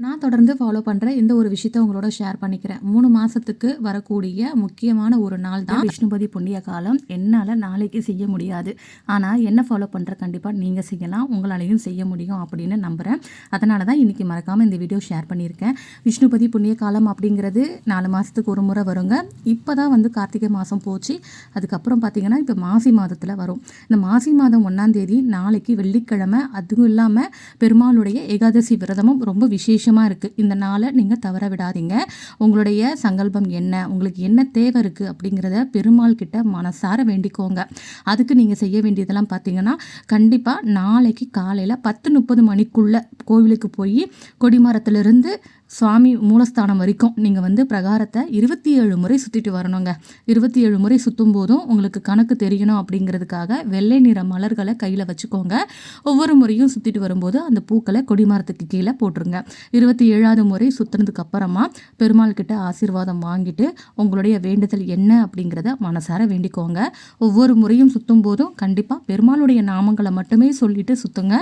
நான் தொடர்ந்து ஃபாலோ பண்ணுற இந்த ஒரு விஷயத்த உங்களோட ஷேர் பண்ணிக்கிறேன். 3 மாதத்துக்கு வரக்கூடிய முக்கியமான ஒரு நாள் தான் விஷ்ணுபதி புண்ணிய காலம். என்னால் நாளைக்கு செய்ய முடியாது, ஆனால் என்ன ஃபாலோ பண்ணுற கண்டிப்பாக நீங்கள் செய்யலாம், உங்களாலையும் செய்ய முடியும் அப்படின்னு நம்புகிறேன். அதனால தான் இன்றைக்கி மறக்காமல் இந்த வீடியோ ஷேர் பண்ணியிருக்கேன். விஷ்ணுபதி புண்ணிய காலம் அப்படிங்கிறது 4 மாதத்துக்கு ஒரு முறை வருங்க. இப்போ தான் கார்த்திகை மாதம் போச்சு. அதுக்கப்புறம் பார்த்திங்கன்னா இப்போ மாசி மாதத்தில் வரும். இந்த மாசி மாதம் 1ஆம் தேதி நாளைக்கு வெள்ளிக்கிழமை. அதுவும் இல்லாமல் பெருமாளுடைய ஏகாதசி விரதமும் ரொம்ப விசேஷமாக இருக்குது. இந்த நாளை நீங்கள் தவற விடாதீங்க. உங்களுடைய சங்கல்பம் என்ன, உங்களுக்கு என்ன தேவை இருக்குது அப்படிங்கிறத பெருமாள் கிட்ட மனசார வேண்டிக்கோங்க. அதுக்கு நீங்கள் செய்ய வேண்டியதெல்லாம் பார்த்தீங்கன்னா, கண்டிப்பாக நாளைக்கு காலையில் 10:30 மணிக்குள்ளே கோவிலுக்கு போய் கொடிமரத்திலிருந்து சுவாமி மூலஸ்தானம் வரைக்கும் நீங்கள் பிரகாரத்தை 27 முறை சுற்றிட்டு வரணுங்க. 27 முறை சுற்றும் போதும் உங்களுக்கு கணக்கு தெரியணும் அப்படிங்கிறதுக்காக வெள்ளை நிற மலர்களை கையில் வச்சுக்கோங்க. ஒவ்வொரு முறையும் சுற்றிட்டு வரும்போது அந்த பூக்களை கொடிமரத்துக்கு கீழே போட்டுருங்க. 27வது முறை சுற்றுனதுக்கு அப்புறமா பெருமாள் கிட்ட ஆசீர்வாதம் வாங்கிட்டு உங்களுடைய வேண்டுதல் என்ன அப்படிங்கிறத மனசார வேண்டிக்கோங்க. ஒவ்வொரு முறையும் சுற்றும் போதும் கண்டிப்பாக பெருமாளுடைய நாமங்களை மட்டுமே சொல்லிட்டு சுற்றுங்க.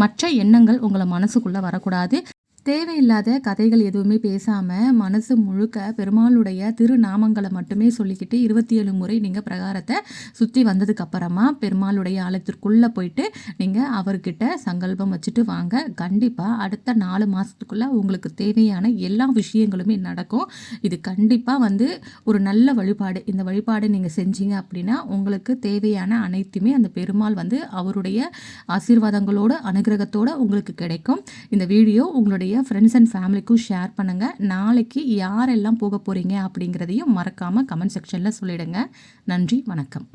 மற்ற எண்ணங்கள் உங்களை மனசுக்குள்ளே வரக்கூடாது. தேவையில்லாத கதைகள் எதுவுமே பேசாமல் மனசு முழுக்க பெருமாளுடைய திருநாமங்களை மட்டுமே சொல்லிக்கிட்டு 27 முறை நீங்கள் பிரகாரத்தை சுற்றி வந்ததுக்கப்புறமா பெருமாளுடைய ஆலயத்திற்குள்ளே போயிட்டு நீங்கள் அவர்கிட்ட சங்கல்பம் வச்சுட்டு வாங்க. கண்டிப்பாக அடுத்த 4 மாதத்துக்குள்ளே உங்களுக்கு தேவையான எல்லா விஷயங்களுமே நடக்கும். இது கண்டிப்பாக ஒரு நல்ல வழிபாடு. இந்த வழிபாடு நீங்கள் செஞ்சீங்க அப்படின்னா உங்களுக்கு தேவையான அனைத்துமே அந்த பெருமாள் அவருடைய ஆசீர்வாதங்களோட அனுகிரகத்தோடு உங்களுக்கு கிடைக்கும். இந்த வீடியோ உங்களுடைய ஃப்ரெண்ட்ஸ் அண்ட் ஃபேமிலிக்கும் ஷேர் பண்ணுங்கள். நாளைக்கு யாரெல்லாம் போக போகிறீங்க அப்படிங்கிறதையும் மறக்காமல் கமெண்ட் செக்ஷனில் சொல்லிடுங்க. நன்றி, வணக்கம்.